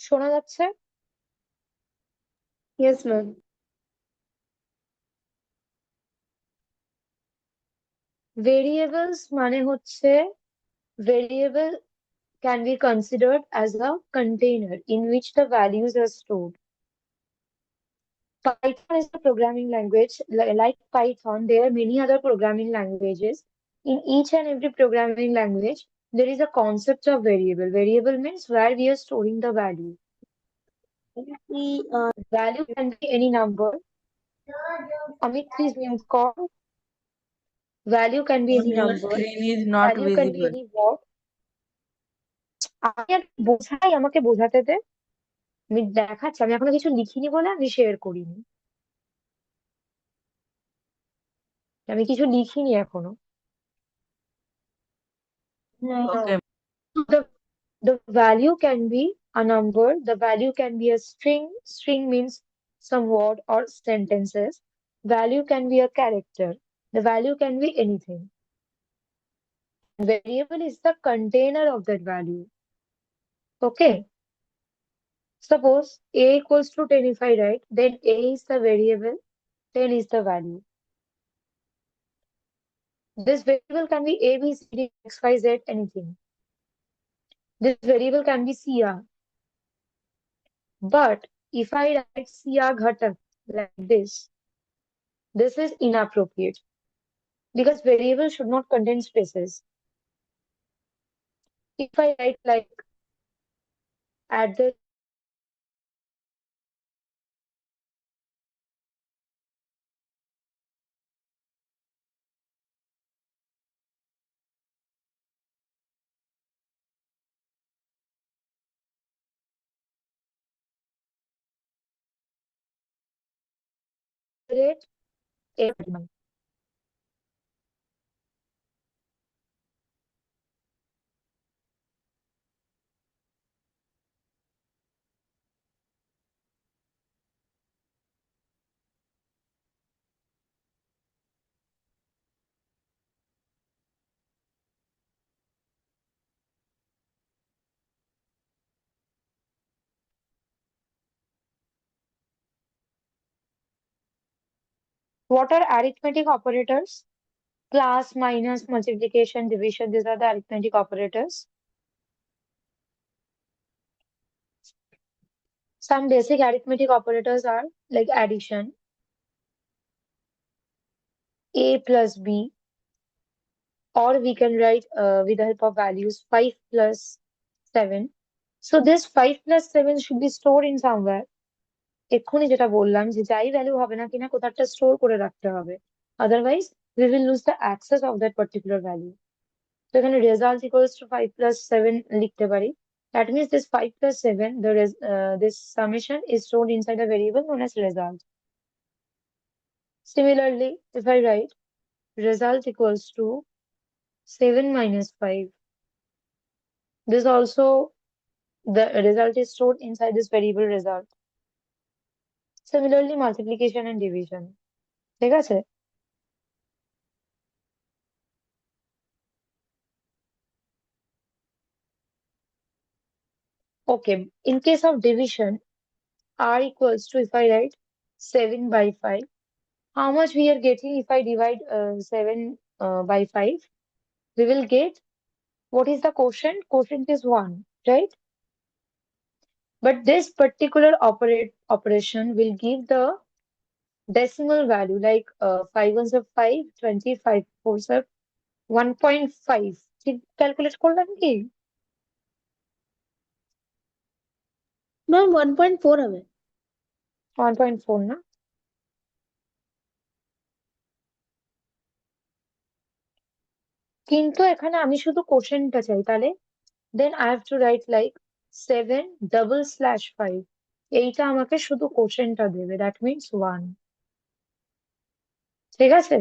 শোনা যাচ্ছে? Yes ma'am. Variables মানে হচ্ছে variable can be considered as a container in which the values are stored. Python is a programming language. Like Python, there are many other programming languages. In each and every programming language, there is a concept of variable. Variable means where we are storing the value. Value can be any number. Amit, please mute call. Value can be any Your number. screen is not Value can be visible. any word. আমি আর বোঝাই, আমাকে বোঝাতে দে। আমি দেখাচ্ছি, আমি এখনো কিছু লিখিনি বলে আমি শেয়ার করিনি। আমি কিছু লিখিনি এখনো। Okay. The the value can be a number. The value can be a string. String means some word or sentences. Value can be a character. The value can be anything. Variable is the container of that value. Okay. Suppose a equals to 10 if I write, then a is the variable, 10 is the value. This variable can be a, b, c, d, x, y, z, anything. This variable can be cr. But if I write cr ghatak like this is inappropriate because variable should not contain spaces. If I write like at the rate, a What are arithmetic operators? Plus, minus, multiplication, division, these are the arithmetic operators. Some basic arithmetic operators are like addition, a plus b, or we can write with the help of values 5 plus 7. So this 5 plus 7 should be stored in somewhere. এক্ষুনি যেটা বললাম যে যাই value হবে না কিনা কোথাও একটা স্টোর করে রাখতে হবে, otherwise we will lose the access of that particular value. তো এখানে result equals to 5 plus 7 লিখতে পারি. That means this 5 plus 7, this summation is stored inside a variable known as result. Similarly, if I write result equals to 7 minus 5, this also the result is stored inside this variable result. Similarly, multiplication and division. ঠিক আছে? Okay, in case of division, r equals to, if I write 7 by 5, how much we are getting if I divide 7 by 5? We will get, what is the quotient? Quotient is 1, right? But this particular operation will give the decimal value like 5 ones are 5, 20, 5 fours are 1.5. ঠিক calculate করলাম কি? Ma'am 1.4 হবে। 1.4 না? কিন্তু এখানে আমি শুধু কোশ্চেনটা চাই, তাহলে then I have to write like 7 double slash 5, এইটা আমাকে শুধু কোশ্চেনটা দেবে, দ্যাট মিনস 1। ঠিক আছে?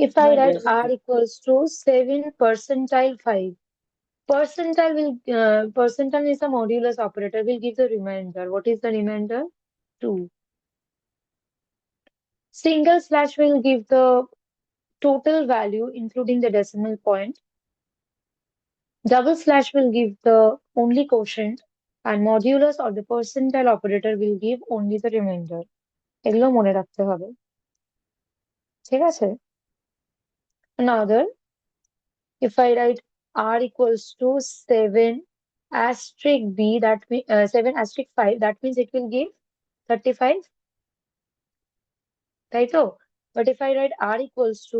If I write r equals to 7 percentile 5, percentile is a modulus operator, will give the remainder. What is the remainder? 2. Single slash will give the total value including the decimal point. Double slash will give the only quotient, and modulus or the percentile operator will give only the remainder. এগুলো মনে রাখতে হবে। ঠিক আছে? Another, if I write r equals to 7 asterisk b, that means 7 asterisk 5, that means it will give 35, তাই তো? But if I write r equals to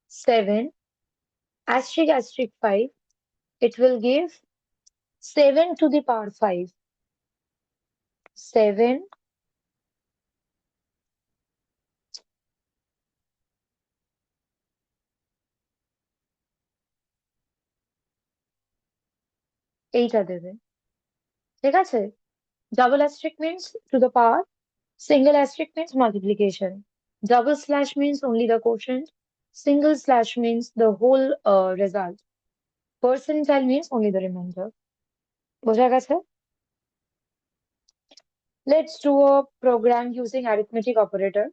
7 asterisk asterisk 5, it will give 7 to the power 5. 7, এইটা দেবে। ঠিক আছে? Double asterisk means to the power, single asterisk means multiplication. Double slash means only the quotient, single slash means the whole result. Percentile means only the remainder. বোঝা গেছে? Let's do a program using arithmetic operator.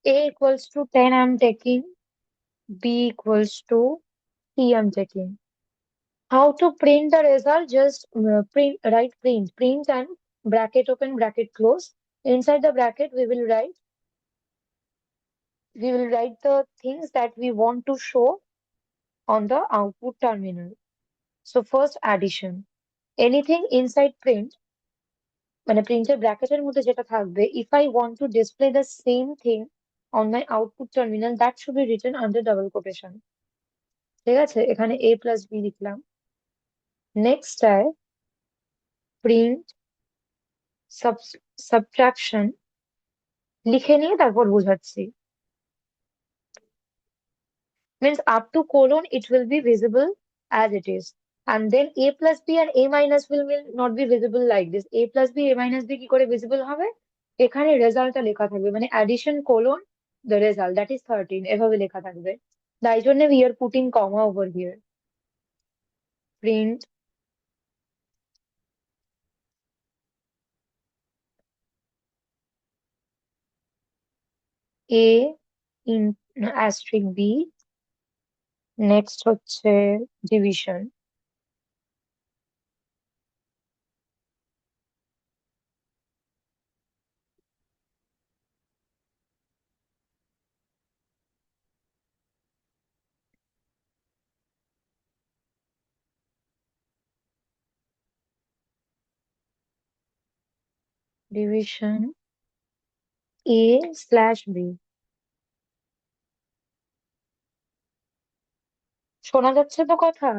A equals to 10 I'm taking, B equals to 3 I'm taking. How to print the result? Just write print and bracket open, bracket close. Inside the bracket, we will write the things that we want to show on the output terminal. So first addition. Anything inside print, মানে প্রিন্টের ব্র্যাকেটের মধ্যে যেটা থাকবে, if I want to display the same thing on my output terminal, that should be written under double quotation. ঠিক আছে? এখানে a plus b লিখলাম। নেক্সট টায় প্রিন্ট সাবট্রাকশন লিখে নিয়ে তারপর বোঝাচ্ছি। Means up to colon it will be visible as it is, and then a plus b and a minus will not be visible like this. A plus b, a minus b কি করে visible হবে? এখানে রেজাল্টটা লেখা থাকবে, মানে addition colon the result, that is 13, এভাবে লেখা থাকবে। তাই জন্য we are putting comma over here. Print a in asterisk b, next হচ্ছে division. Division a slash b। শোনা যাচ্ছে তো কথা?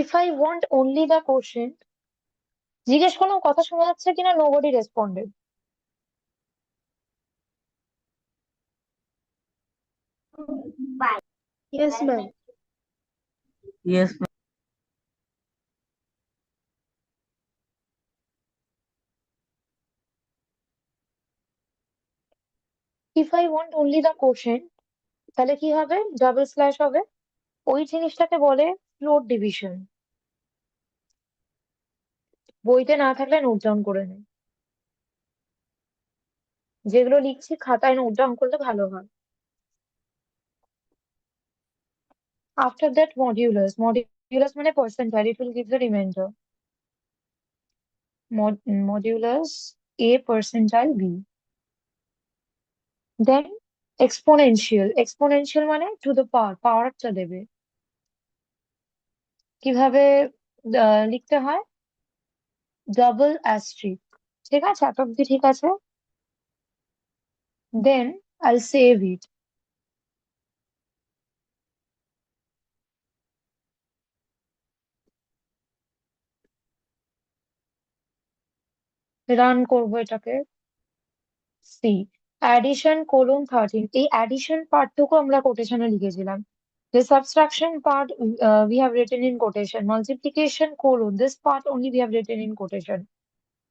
If I want only the quotient, জিজ্ঞেস করলাম কথা শোনা যাচ্ছে কিনা, nobody responded. Yes, ma'am. Yes, ma'am. If I want only the quotient, তাহলে কি হবে? ডাবল স্ল্যাশ হবে। ওই জিনিসটাকে বলে ফ্লোট ডিভিশন। বইতে না থাকলে নোট ডাউন করে নেই, যেগুলো লিখছি খাতায় নোট ডাউন করলে ভালো হয়। After that, modulus মানে percentile, it will give the remainder. Modulus a percentile b. Then exponential মানে to the power, পাওয়ারটা দেবে। কিভাবে লিখতে হয়? ডাবল অ্যাস্ট্রিক। ঠিক আছে? এত অব্দি ঠিক আছে? Then I'll save it. Run করবো এটাকে। সি অ্যাডিশন কোলন 13, এই অ্যাডিশন পার্টটুকু আমরা কোটেশনে লিখেছিলাম। The subtraction part we have written in quotation. Multiplication colon. This part only we have written in quotation.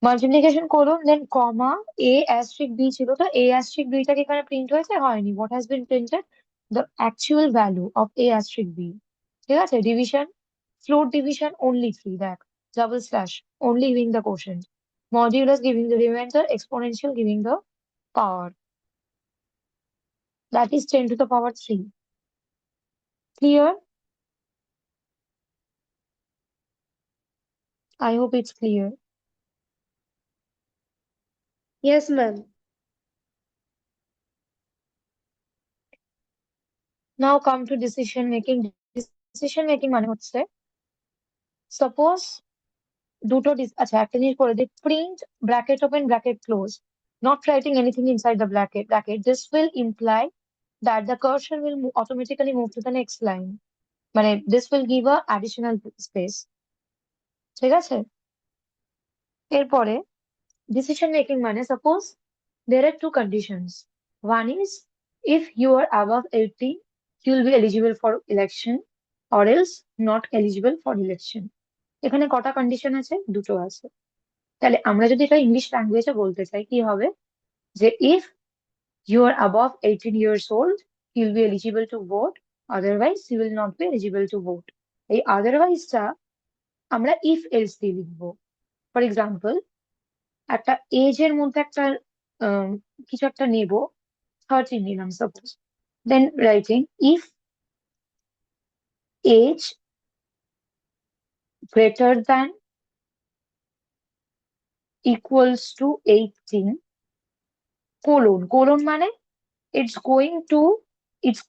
Multiplication colon then comma a asterisk b ছিল তো a asterisk b টাকে এখানে print হয়েছে হয়নি. What has been printed? The actual value of a asterisk b. ঠিক আছে? Division, float division only 3. দেখ, double slash only giving the quotient. Modulus giving the remainder, exponential giving the power. That is 10 to the power 3. Clear? I hope it's clear. Yes, ma'am. Now come to decision making. Decision making মানে হচ্ছে suppose দুটো আচ্ছা একটা জিনিস করে দিই print bracket open bracket close not writing anything inside the bracket. This will imply that the cursor will automatically move to the next line. মানে this will give a additional space. ঠিক আছে? এরপরে decision making মানে suppose there are two conditions. One is if you are above 80, you will be eligible for election or else not eligible for election. এখানে কটা condition আছে? দুটো আছে. তাহলে আমরা যদি এটা ইংলিশ ল্যাঙ্গুয়েজে বলতে চাই কি হবে যে if you are above 18 years old you will be eligible to vote, otherwise you will not be eligible to vote. এই otherwise-টা আমরা if else দিয়ে লিখবো. ফর এক্সাম্পল একটা এজ এর মধ্যে একটা কিছু একটা নেব 13 নিলাম suppose, then writing if age greater than equals to 18 colon মানে it's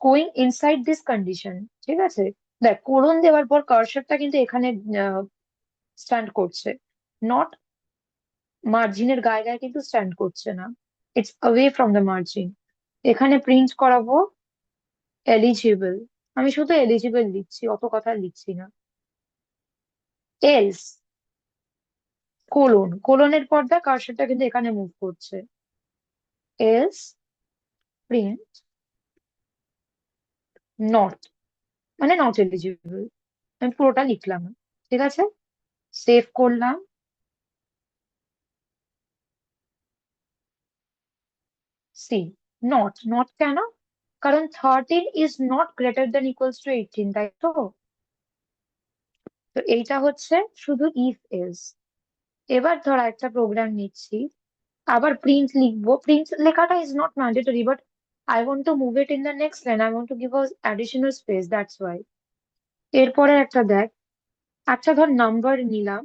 going inside this condition. ঠিক আছে? দেখ কোলন দেওয়ার পর কার্সরটা কিন্তু এখানে স্ট্যান্ড করছে, নট মার্জিনের গায়ে গায়ে কিন্তু স্ট্যান্ড করছে না, it's away from the margin. এখানে প্রিন্ট করাবো এলিজিবল, আমি শুধু এলিজিবল লিখছি, অত কথা লিখছি না. এলস কোলনের পর দা কার্সরটা কিন্তু এখানে মুভ করছে, এলস প্রিন্ট নট মানে নট এলিজিবল. আমি পুরোটা লিখলাম না. ঠিক আছে? সেভ করলাম. সি নট কেন? কারণ 13 is not greater than equals to 18, তাই তো? তো এইটা হচ্ছে শুধু ইফ এলস. এবার ধর একটা প্রোগ্রাম নিচ্ছি, আবার প্রিন্ট লিখবো. প্রিন্ট লেখাটা is not mandatory, but I want to move it in the next line, I want to give additional space, that's why. এরপরে একটা দেখ, একটা ধর নাম্বার নিলাম,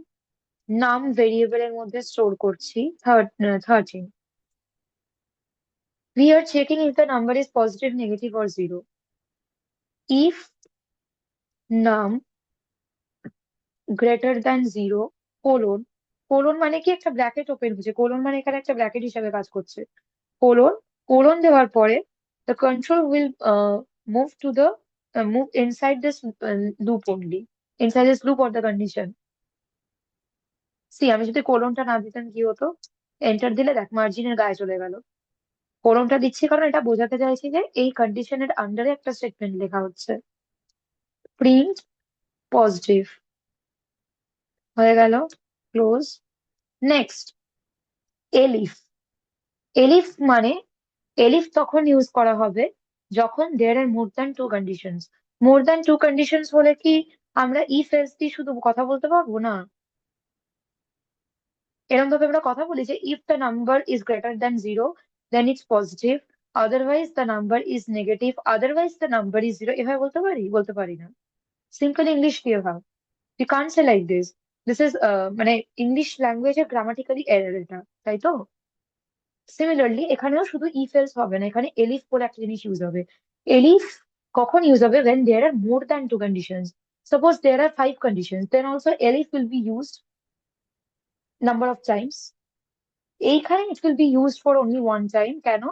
নাম ভেরিয়েবলের মধ্যে স্টোর করছি 13. We are checking if the number is positive, negative or zero. If num greater than zero colon মানে কি একটা ব্র্যাকেট ওপেন হচ্ছে, কোলন মানে এখানে একটা ব্র্যাকেট হিসাবে কাজ করছে. কোলন দেওয়ার পরে the control will move to the move inside this loop only, inside this loop or the condition. আমি যদি কোলনটা না দিতাম কি হতো? এন্টার দিলে দেখ মার্জিনের গায়ে চলে গেল. কোলনটা দিচ্ছি কারণ এটা বোঝাতে চাইছি যে এই কন্ডিশনের আন্ডারে একটা স্টেটমেন্ট লেখা হচ্ছে. প্রিন্ট পজিটিভ হয়ে গেল, ক্লোজ. নেক্সট এলিফ. এলিফ মানে এলিফ তখন ইউজ করা হবে যখন there are more than two conditions. More than two conditions হলে কি আমরা ইফ এলস দিয়ে শুধু কথা বলতে পারবো না? এরকম ভাবে আমরা কথা বলি যে if the number is greater than zero then it's positive, otherwise the number is negative, otherwise the number is zero. এভাবে বলতে পারি? বলতে পারি না. সিম্পল ইংলিশ দিয়ে ভাব. You can't say like this. This is মানে ইংলিশ ল্যাঙ্গুয়েজের গ্রামাটিক্যালি এরর এটা, তাই তো? সিমিলারলি এখানেও শুধু ইফ এলস হবে না, এখানে এলিফ বলে একটা জিনিস ইউজ হবে. এলিফ কখন ইউজ হবে? when there are more than two conditions. Suppose there are 5 conditions, then also elif will be used number of times. এইখানে it will be used for only one time. কেন?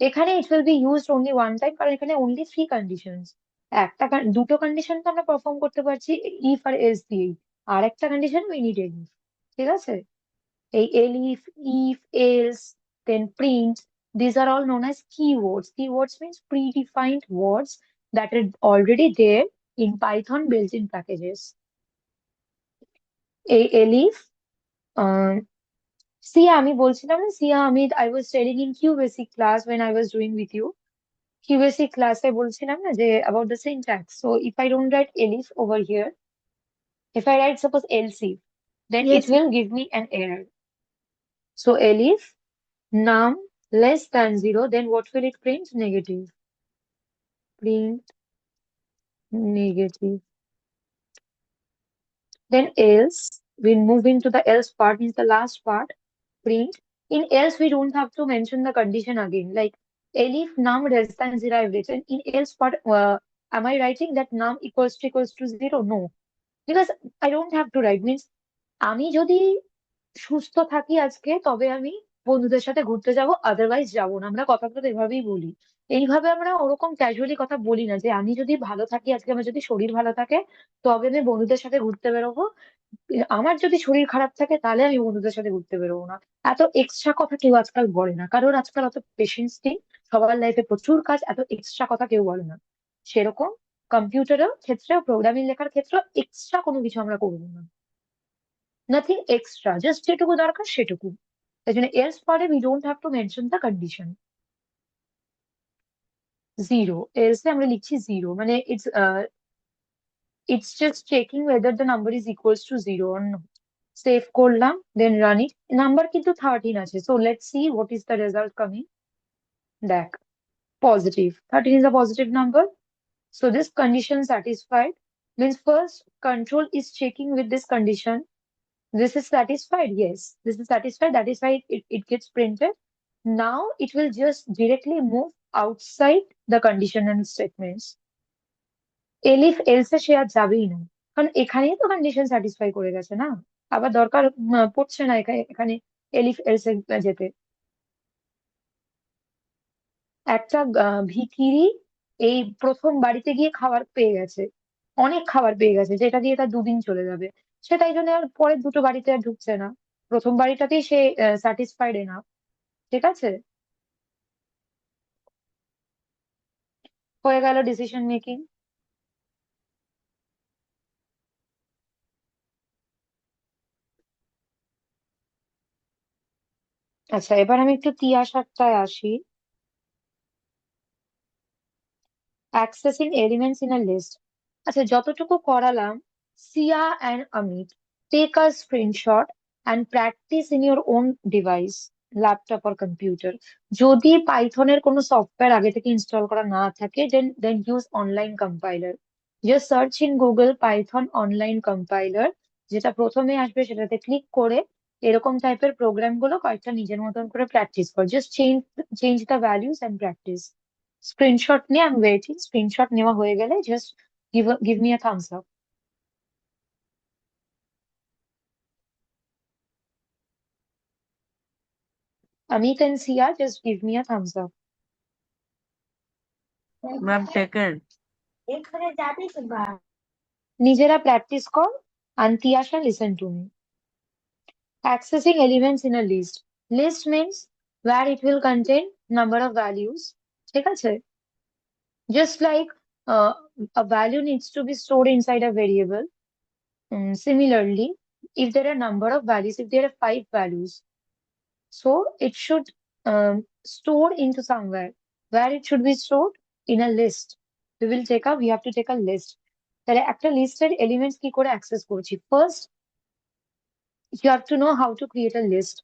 এখানে it will be used only one time কারণ এখানে only 3 conditions. দুটো condition তো আমরা perform করতে পারছি ইফ আর এলস দিয়েই, আর একটা কন্ডিশন উই নিড এলিফ. ঠিক আছে? এই elif, if, else, then print, These are all known as keywords. Keywords means predefined words that are already there in Python built-in packages. Elif, Sia, আমি বলছিলাম না, Sia, I was telling in QBasic class when I was doing with you. QBasic class এ বলছিলাম না যে about the syntax. So if I don't write Elif over here, if I write suppose LC, then it Yes, will give me an error. So Elif, num less than 0, then what will it print? Negative. Print negative. Then else, we move into the else part, means the last part, print. In else, we don't have to mention the condition again. Like elif num less than 0, I've written. In else part, am I writing that num equals to 0? No, because I don't have to write. Means আমি যদি সুস্থ থাকি আজকে তবে আমি বন্ধুদের সাথে ঘুরতে যাব, আদারওয়াইজ যাব না। আমরা কথাটা তো এভাবেই বলি। এইভাবে আমরা ওরকম ক্যাজুয়ালি কথা বলি না যে আমি যদি ভালো থাকি আজকে, আমার যদি শরীর ভালো থাকে তবে আমি বন্ধুদের সাথে ঘুরতে বেরোবো, আমার যদি শরীর খারাপ থাকে তাহলে আমি বন্ধুদের সাথে ঘুরতে বেরোবো না। এত এক্সট্রা কথা কেউ আজকাল বলে না, কারণ আজকাল অত পেশেন্স নেই, সবার লাইফে প্রচুর কাজ, এত এক্সট্রা কথা কেউ বলে না। সেরকম কম্পিউটারের ক্ষেত্রে, প্রোগ্রামিং লেখার ক্ষেত্রে এক্সট্রা কোনো কিছু আমরা করবো না। নাথিং এক্সট্রা, জাস্ট যেটুকু দরকার সেটুকু। তাই জন্য এলস পরে we don't have to mention the condition. Zero, else আমরা লিখছি জিরো, মানে it's just checking whether the number is equals to 0 or not. Save করলাম, দেন রান ইট। নাম্বার কিন্তু 13 আছে, so let's see what is the result coming. দেখ, positive, 13 is a positive number. So this condition satisfied, means first control is checking with this condition. This is satisfied, yes, this is satisfied, that is why it gets printed. Now it will just directly move outside the conditional statements. Elif এলসে সে আর যাবেই না, কারণ এখানেই তো condition satisfy করে গেছে না, আবার দরকার পড়ছে না এখানে এলিফ এলসে যেতে। একটা ভিখিরি এই প্রথম বাড়িতে গিয়ে খাবার পেয়ে গেছে, অনেক খাবার পেয়ে গেছে যেটা দিয়ে তার দুদিন চলে যাবে। সে তাই জন্য আর পরের দুটো বাড়িতে আর ঢুকছে না, প্রথম বাড়িটাতেই সে স্যাটিসফাইড এনাফ। ঠিক আছে, হয়ে গেল ডিসিশন মেকিং। আচ্ছা, এবার আমি একটু তিয়াশারটায় আসি। Accessing elements in a list. আচ্ছা, যতটুকু করালাম, Siya and Amit, take a screenshot and practice in your own device, laptop আর কম্পিউটার। যদি পাইথনের কোনো সফটওয়্যার আগে থেকে ইনস্টল করা না থাকে, then then use online compiler. Just search in Google Python online compiler, যেটা প্রথমে আসবে সেটাতে ক্লিক করে এরকম টাইপের প্রোগ্রাম গুলো কয়েকটা নিজের মতন করে প্র্যাকটিস কর। Just change change the values and practice. Screenshot নিয়ে আমি ওয়েটিং, স্ক্রিনশট নেওয়া হয়ে গেলে just give me a Thums up. Amit and Sia, just give me a thumbs up. Ma'am, taken. নিজেরা প্র্যাকটিস কর, and Tiyasha, listen to me. Accessing elements in a list. List means where it will contain number of values. ঠিক আছে, just like uh, a value needs to be stored inside a variable. Similarly, if there are number of values, if there are 5 values, so it should store into somewhere. Where it should be stored? In a list. We have to take a list. তাহলে একটা লিস্টের elements কি করে access করছি? First, you have to know how to create a list.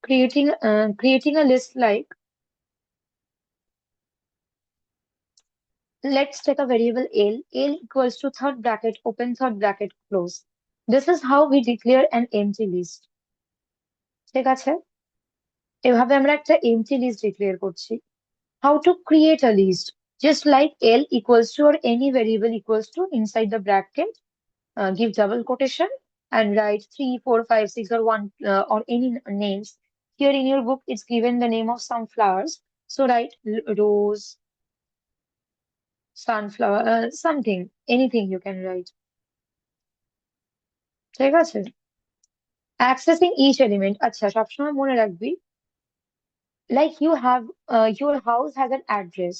Creating a list, like, let's take a variable L. L equals to third bracket open, third bracket close. This is how we declare an empty list. ঠিক আছে, এভাবে আমরা একটা MT list declare করছি। How to create a list? Just like L equals to or any variable equals to, inside the bracket, give double quotation and write 3, 4, 5, 6 or 1 or any names. Here in your book, it's given the name of some flowers. So write rose, sunflower, something, anything you can write. ঠিক আছে, accessing each element. আচ্ছা, সবসময় মনে রাখবি like you have your house has an address,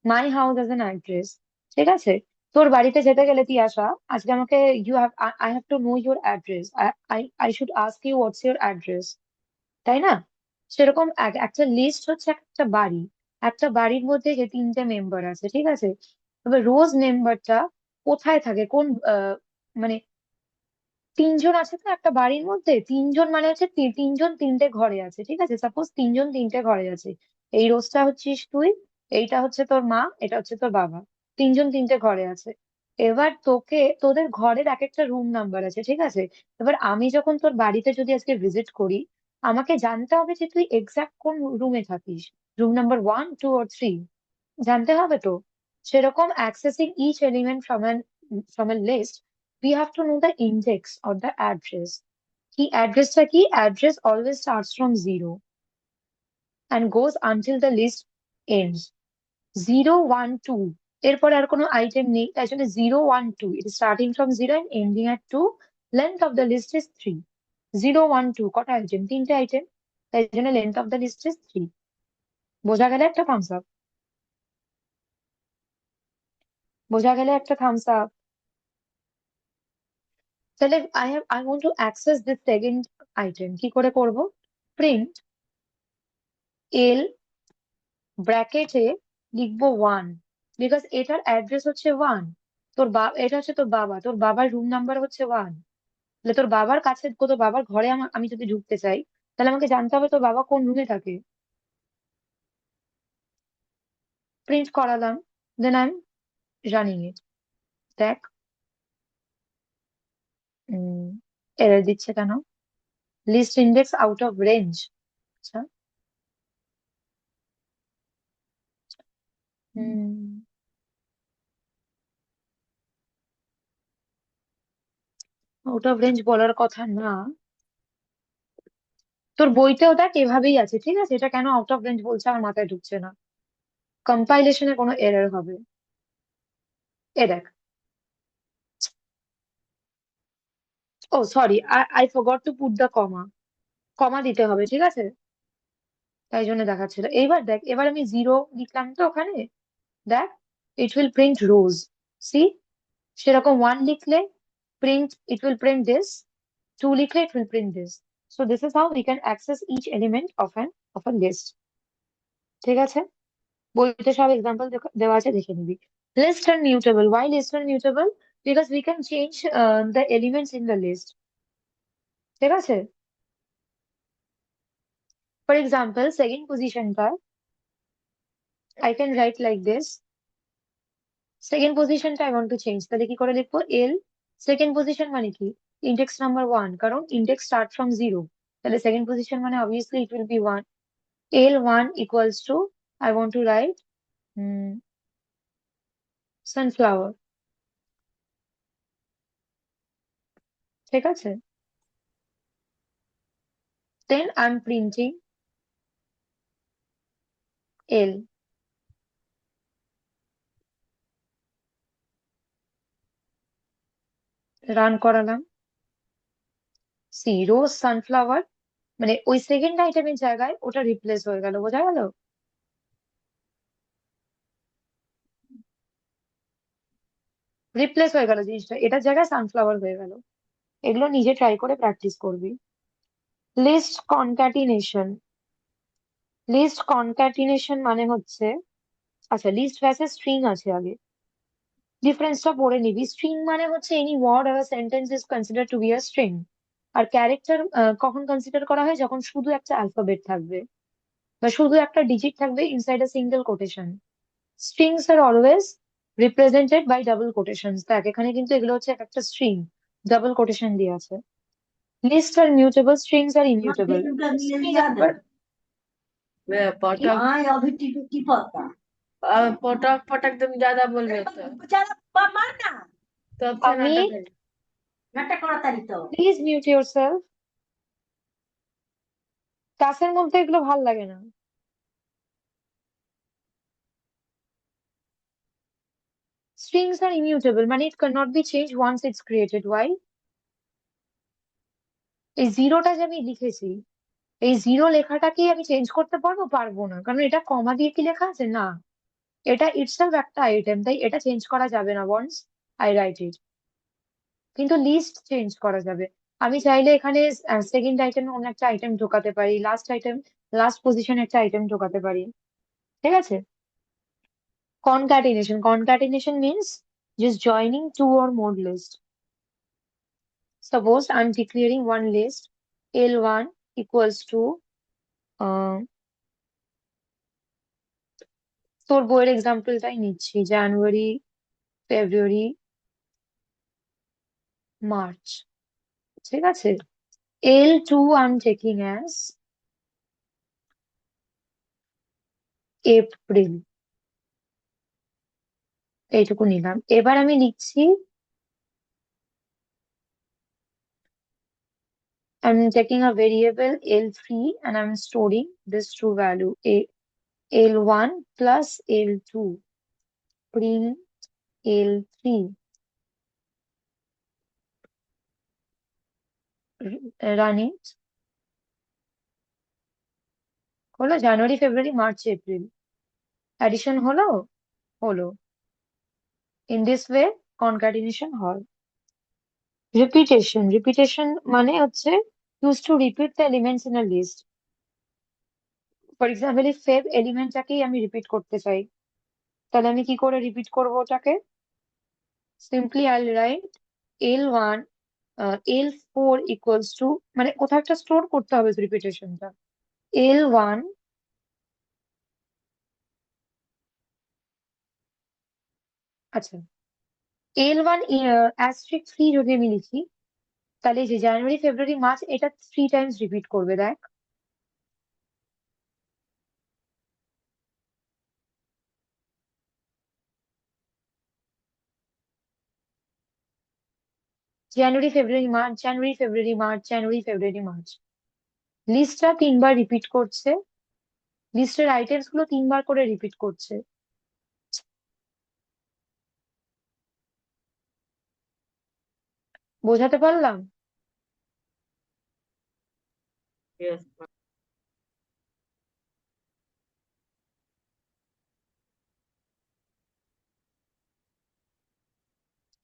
my house has an address, ঠিক আছে? তোর বাড়িতে যেতে গেলে তিয়াশা, আজকে আমাকে you have I have to know your address. I should ask you what's your address, তাই না? সেরকম একটা লিস্ট হচ্ছে একটা বাড়ি, একটা বাড়ির মধ্যে যে তিনটে মেম্বার আছে, ঠিক আছে? তবে রোজ মেম্বারটা কোথায় থাকে, কোন মানে তিনজন আছে তো একটা বাড়ির মধ্যে, তিনজন মানে হচ্ছে তিনজন তিনটে ঘরে আছে, ঠিক আছে? সাপোজ তিনজন তিনটে ঘরে আছে, এই রোজটা হচ্ছিস তুই, এইটা হচ্ছে তোর মা, এটা হচ্ছে তোর বাবা, তিনজন তিনটে ঘরে আছে। এবার তোকে, তোদের ঘরের এক একটা রুম নাম্বার আছে, ঠিক আছে? এবার আমি যখন তোর বাড়িতে যদি আজকে ভিজিট করি, আমাকে জানতে হবে যে তুই এক্সাক্ট কোন রুমে থাকিস, রুম নাম্বার 1, 2 or 3, জানতে হবে তো। সেরকম accessing each element from a list, we have to know the index or the address. কি অ্যাড্রেসটা কি? Address always starts from 0 and goes until the list ends. 0, 1, 2 এরপরে আর কোনো আইটেম নেই, তাই জন্য 0, 1, 2, it is starting from 0 and ending at 2. Length of the list is 3. 0, 1, 2 কটা item? তিনটে আইটেম, তাই জন্য length of the list is 3। বোঝা গেলে একটা থামস আপ, বোঝা গেলে একটা থামস আপ। তাহলে I want to access this second item, কি করে করব? প্রিন্ট এল ব্র্যাকেটে লিখবো 1, বিকজ এটার অ্যাড্রেস হচ্ছে 1। এটা হচ্ছে তোর বাবা, তোর বাবার রুম নাম্বার হচ্ছে 1। তাহলে তোর বাবার কাছে, তোর বাবার ঘরে আমি যদি ঢুকতে চাই, তাহলে আমাকে জানতে হবে তোর বাবা কোন রুমে থাকে। প্রিন্ট করালাম, then I am running it. দেখ এরর দিচ্ছে কেন? List index out of range. আচ্ছা, আউট অফ রেঞ্জ বলার কথা না। তোর বইতেও দেখ এভাবেই আছে, ঠিক আছে? এটা কেন আউট অফ রেঞ্জ বলছে আমার মাথায় ঢুকছে না। কম্পাইলেশনে কোনো এরর হবে। এ দেখ, oh sorry, I forgot to put the comma, comma দিতে হবে, ঠিক আছে? তাই জন্য দেখাচ্ছিল। এইবার দেখ, এবার আমি 0 লিখলাম তো ওখানে, দেখ it will print rose, see? সেরকম 1 লিখলে it will print this, 2 লিখলে it will print this. So this is how we can access each element of a list, ঠিক আছে? বইতে সব এক্সাম্পল দেওয়া আছে, দেখে নিবি। List and mutable. Why list and mutable? Because we can change the elements in the list, ঠিক আছে? For example, second position টা I can write like this. Second position টা I want to change, তাহলে কি করে লিখবো? L second position মানে কি? Index number 1, কারণ index start from 0, তাহলে second position মানে obviously it will be 1. L1 equals to, I want to write sunflower, ঠিক আছে? Then I'm printing L, run করালাম। সি রোজ সানফ্লাওয়ার, মানে ওই সেকেন্ড আইটেমের জায়গায় ওটা রিপ্লেস হয়ে গেল, বোঝা গেল? রিপ্লেস হয়ে গেল জিনিসটা, এটার জায়গায় সানফ্লাওয়ার হয়ে গেল। এগুলো নিজে ট্রাই করে প্র্যাকটিস করবি। List concatenation. লিস্ট কনক্যাটিনেশন মানে হচ্ছে, আচ্ছা লিস্ট ভার্সেস স্ট্রিং আছে আগে, ডিফারেন্সটা পড়ে নিবি। স্ট্রিং মানে হচ্ছে any word or sentence is consider to be a string. আর ক্যারেক্টার কখন কনসিডার করা হয়? যখন শুধু একটা অ্যালফাবেট থাকবে বা শুধু একটা ডিজিট থাকবে inside a single quotation. Strings are always represented by double quotation. দেখ এখানে কিন্তু এগুলো হচ্ছে এক একটা স্ট্রিং, ডাবল কোটেশন দিয়ে আছে। লিস্ট আর মিউটেবল, স্ট্রিংস আর আমার ইমিউটেবল। বেলুনটা নিয়ে স্ট্রিং যা একবার কি? पटक हाँ अभी टीपू की पता पटक पटक तुम ज्यादा बोल रहे थे ज्यादा मारना तब से আমি, नाटक है नाटक করাতারি তো প্লিজ মিউট ইউরসেলফ। ক্লাসের মধ্যে এগুলো ভাল লাগে না। Strings are immutable, মানে it cannot be changed once it's created. Why? এই জিরোটা যে আমি লিখেছি, এই জিরো লেখাটা কি আমি চেঞ্জ করতে পারবো? পারবো না, কারণ এটা কমা দিয়ে কি লেখা আছে? না, এটা ইটসেলফ একটা আইটেম, তাই এটা চেঞ্জ করা যাবে না ওয়ান্স আই রাইট ইট। কিন্তু লিস্ট চেঞ্জ করা যাবে। আমি চাইলে এখানে সেকেন্ড আইটেম অন্য একটা আইটেম ঢোকাতে পারি, লাস্ট আইটেম লাস্ট পজিশনে একটা আইটেম ঢোকাতে পারি। ঠিক আছে? Concatenation means just joining two or more lists. Suppose I'm declaring one list, L1 equals to uh, তোর বইয়ের এক্সাম্পলটাই নিচ্ছি, জানুয়ারি, ফেব্রুয়ারি, মার্চ। ঠিক আছে? L2 I'm taking as April. এইটুকু নিলাম। এবার আমি লিখছি, I'm taking a variable L3 and I'm storing this true value L1 plus L2 print L3 run it। হলো January, February, March, April, addition হলো। হলো। ইন দিস ওয়ে কনক্যাটিনেশন হয়। Repetition মানে হচ্ছে use to repeat the elements in a list. For example, এই Feb এলিমেন্টটাকেই আমি repeat করতে চাই, তাহলে আমি কি করে রিপিট করবো ওটাকে? Simply I right L1 L4 equals to, মানে কোথাও একটা স্টোর করতে হবে রিপিটেশনটা। L1, আচ্ছা, L1 অ্যাস্ট্রিক 3 যদি আমি লিখি, তাহলে এই যে জানুয়ারি, ফেব্রুয়ারি, মার্চ, এটা 3 টাইমস রিপিট করবে, দেখ। জানুয়ারি, ফেব্রুয়ারি, মার্চ, জানুয়ারি, ফেব্রুয়ারি, মার্চ, জানুয়ারি, ফেব্রুয়ারি, মার্চ। লিস্টটা 3 বার রিপিট করছে, লিস্টের আইটেমস গুলো 3 বার করে রিপিট করছে। বোঝাতে পারলাম? Yes.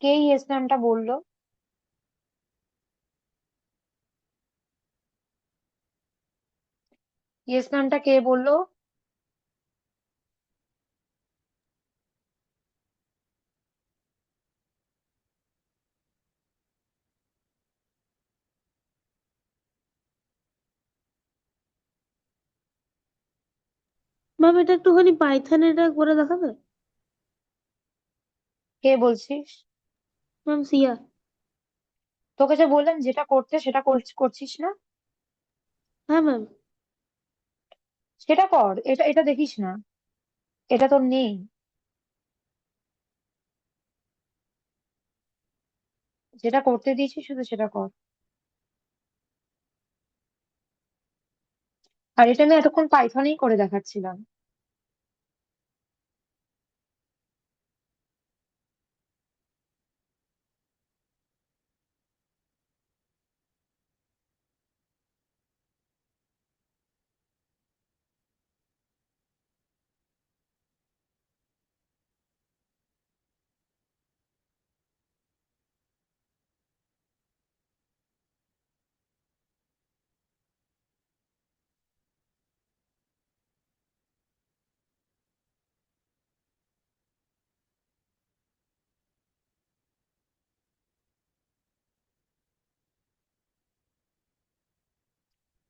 কে ইয়েস ম্যামটা বললো? ইয়েস ম্যামটা কে বললো? ম্যাম এটা একটুখানি পাইথন এটা করে দেখাবে? কে বলছিস? ম্যাম সিয়া। তোকে যে বললাম যেটা করতে সেটা করছিস না, হ্যাঁ ম্যাম। সেটা কর। এটা এটা দেখিস না, এটা তোর নেই। যেটা করতে দিয়েছি শুধু সেটা কর। আর এটা আমি এতক্ষণ পাইথনেই করে দেখাচ্ছিলাম।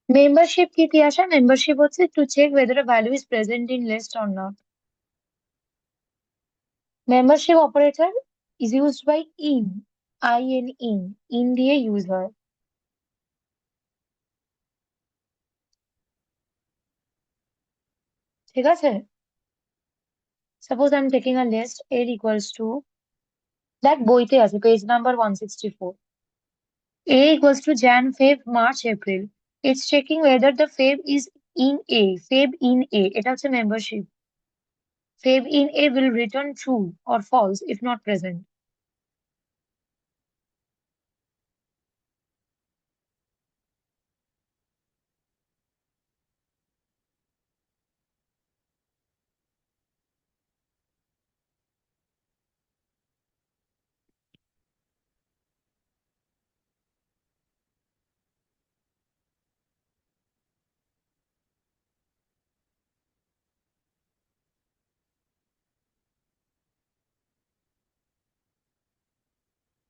মেম্বারশিপ কি আসে? মেম্বারশিপ হচ্ছে to check whether a value is present in list or not. Membership operator is used by in দিয়ে ইউজ হয়। ঠিক আছে? Suppose I am taking a list এর ইকুয়ালস টু, দেখ বইতে আছে page number 164, A equals to Jan, Feb, March, April. It's checking whether the Feb is Feb in A, এটা হচ্ছে membership. Feb in A will return true or false if not present.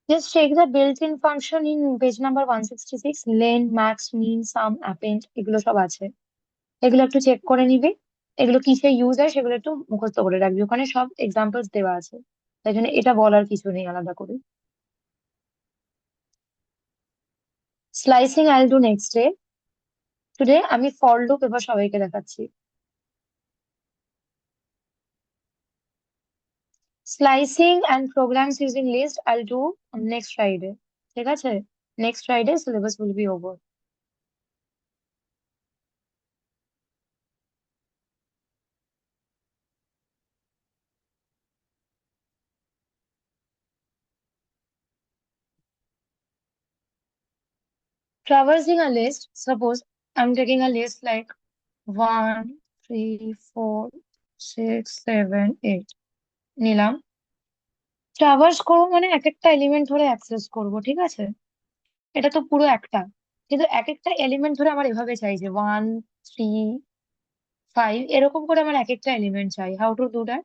Just check the built-in function in page number 166, len, max, mean, sum, append, এগুলো সব আছে। এগুলো একটু check করে নিবি। এগুলো কিসে ইউজ হয় সেগুলো একটু মুখস্থ করে রাখবি, ওখানে সব এক্সাম্পলস দেওয়া আছে, তাই জন্য এটা বলার কিছু নেই আলাদা করে। Slicing I'll do next day. Today আমি ফর লুপ এবার সবাইকে দেখাচ্ছি। Slicing and programs using list I'll do next Friday. ঠিক আছে, next Friday syllabus will be over. Traversing a list, suppose I'm taking a list like 1, 3, 4, 6, 7, 8 নিলাম। Traverse করবো মানে এক একটা এলিমেন্ট ধরে অ্যাক্সেস করব, ঠিক আছে? এটা তো পুরো একটা, কিন্তু এক একটা এলিমেন্ট ধরে আমার এভাবে চাই যে 1, 3, 5 এরকম করে আমার এক একটা এলিমেন্ট চাই। How to do that?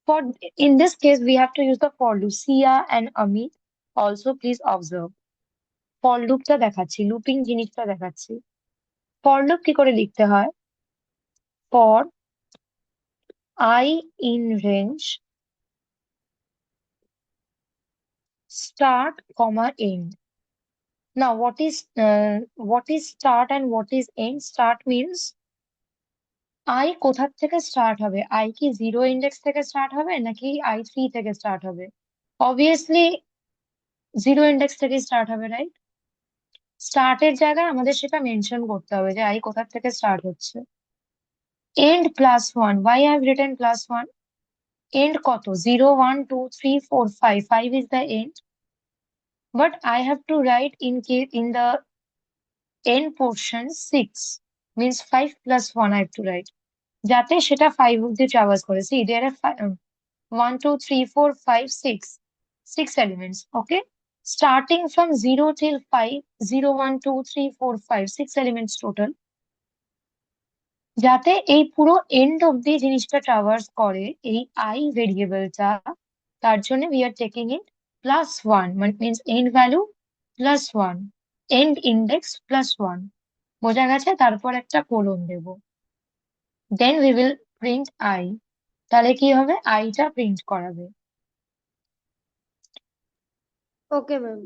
For in this case we have to use the for loop. Siya and Amit also please observe. For লুপটা দেখাচ্ছি, লুপিং জিনিসটা দেখাচ্ছি। ফর লুপ কি করে লিখতে হয়? For I in range start comma end. Now what is start and what is end? Start means I কোথা থেকে স্টার্ট হবে, I কি জিরো ইন্ডেক্স থেকে স্টার্ট হবে নাকি I3 থেকে স্টার্ট হবে? অবভিয়াসলি জিরো ইন্ডেক্স থেকে স্টার্ট হবে, রাইট? স্টার্টের জায়গায় আমাদের সেটা মেনশন করতে হবে যে I কোথা থেকে স্টার্ট হচ্ছে। End plus one, why I have written plus one? End কত? 0, 1, 2, 3, 4, 5, 5 is the end, but I have to write in case in the end portion 6, means 5 plus 1 I have to write, যাতে সেটা 5 অব্দি traverse করে। See, there are 1, 2, 3, 4, 5, 6, 6 elements, okay? Starting from 0 till 5, 0, 1, 2, 3, 4, 5, 6 elements total, যাতে এই পুরো and অব্দি জিনিসটা traverse করে এই I ভেরিয়েবলটা, তার জন্য we are taking it plus 1, মানে means end value plus 1, end index plus 1, বোঝা গেছে? তারপর একটা কোলন দেব, then we will print I। তাহলে কি হবে? I টা প্রিন্ট করাবে। Okay ma'am.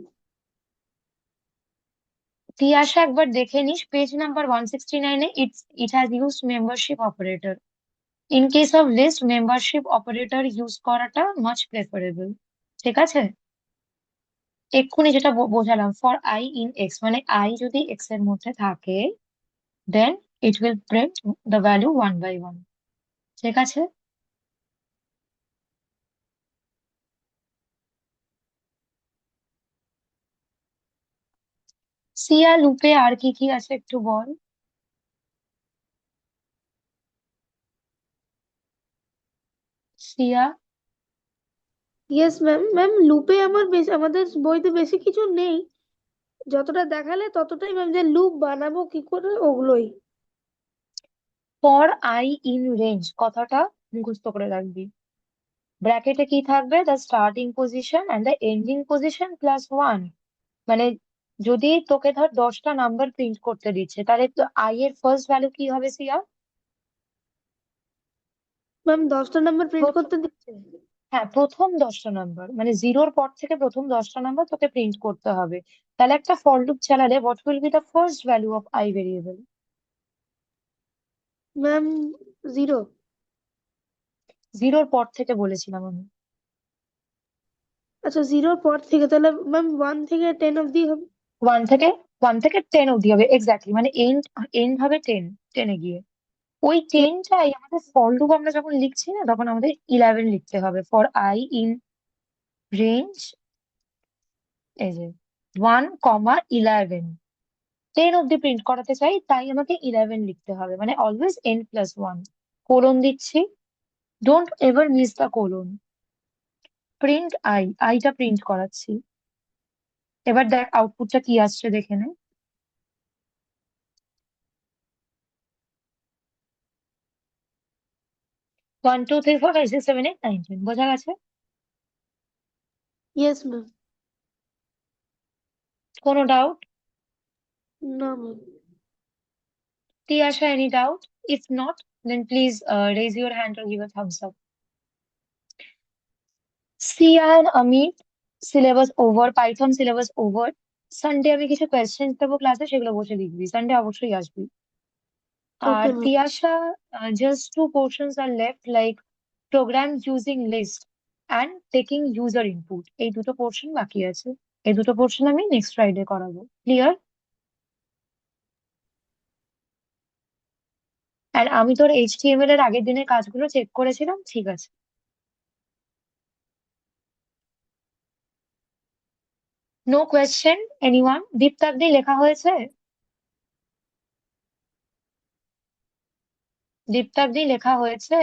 তুই আসা একবার দেখে নিস পেজ নাম্বার 169-এ, it has used membership operator. In case of list membership operator use করাটা মাচ প্রেফারেবল, ঠিক আছে? এক্ষুনি যেটা বোঝালাম, ফর I ইন এক্স, মানে I যদি এক্স এর মধ্যে থাকে then it will print the value 1/1, ঠিক আছে? সিয়া লুপে আর কি কি আছে একটু বল। সিয়া, ইয়েস ম্যাম। ম্যাম লুপে আমার বেশি, আমাদের বইতে বেশি কিছু নেই, যতটা দেখালে ততটাই ম্যাম, যে লুপ বানাবো কি করে ওগুলোই। ফর I ইন রেঞ্জ কথাটা মুখস্থ করে রাখবি। ব্র্যাকেটে কি থাকবে? The starting position and the ending position plus one. মানে যদি তোকে ধর 10টা নাম্বার প্রিন্ট করতে দিচ্ছে, তাহলে তো I এর ফার্স্ট ভ্যালু কি হবে সিয়া? ম্যাম 10টা নাম্বার প্রিন্ট প্রথম, করতে দিচ্ছে? হ্যাঁ প্রথম 10টা নাম্বার, মানে জিরোর পর থেকে প্রথম 10টা নাম্বার তোকে প্রিন্ট করতে হবে। তাহলে একটা ফর লুপ চালালে what will be the first value of I variable? Ma'am 0। জিরোর পর থেকে বলেছিলাম আমি। আচ্ছা 0-র পর থেকে, তাহলে ম্যাম 1 থেকে 10 অব্দি হবে। ওয়ান থেকে 10 অব্দি হবে, এক্স্যাক্টলি, মানে এন্ড এন্ড হবে 10 এ গিয়ে। ওই 10টাই আমাদের ফর লুপ আমরা যখন লিখছি না, তখন আমাদের 11 লিখতে হবে। ফর I ইন রেঞ্জ, এই যে 1, 11, 10 অব্দি প্রিন্ট করাতে চাই, তাই আমাকে 11 লিখতে হবে, মানে always n plus one. Colon দিচ্ছি, don't ever miss the colon. Print আইটা প্রিন্ট করাচ্ছি। এবার দেখ আউটপুটটা কি আসছে, দেখে নে। 1, 2, 3, 4, 5, 6, 7, 8, 9, 10, বোঝা গেছে? Yes ma'am. কোনো ডাউট? না ma'am. Tiyasha, any doubt? If not, then please raise your hand or give a thumbs up. Sia and Amit, syllabus over, Python syllabus over. Sunday আমি কিছু কোয়েশ্চেন দেবো ক্লাসে, সেগুলো বসে লিখবি। সানডে অবশ্যই আসবি। আর okay ma'am. Tiyasha, just two portions are left, like program using list and taking user input. এই দুটো পোর্শন বাকি আছে। এই দুটো পোর্শন আমি নেক্সট ফ্রাইডে করাবো। ক্লিয়ার? আর আমি তোর HTML এর আগের দিনের কাজগুলো চেক করেছিলাম, ঠিক আছে। No question anyone? দীপ্তাব্দি লেখা হয়েছে? দীপ্তাব্দি লেখা হয়েছে?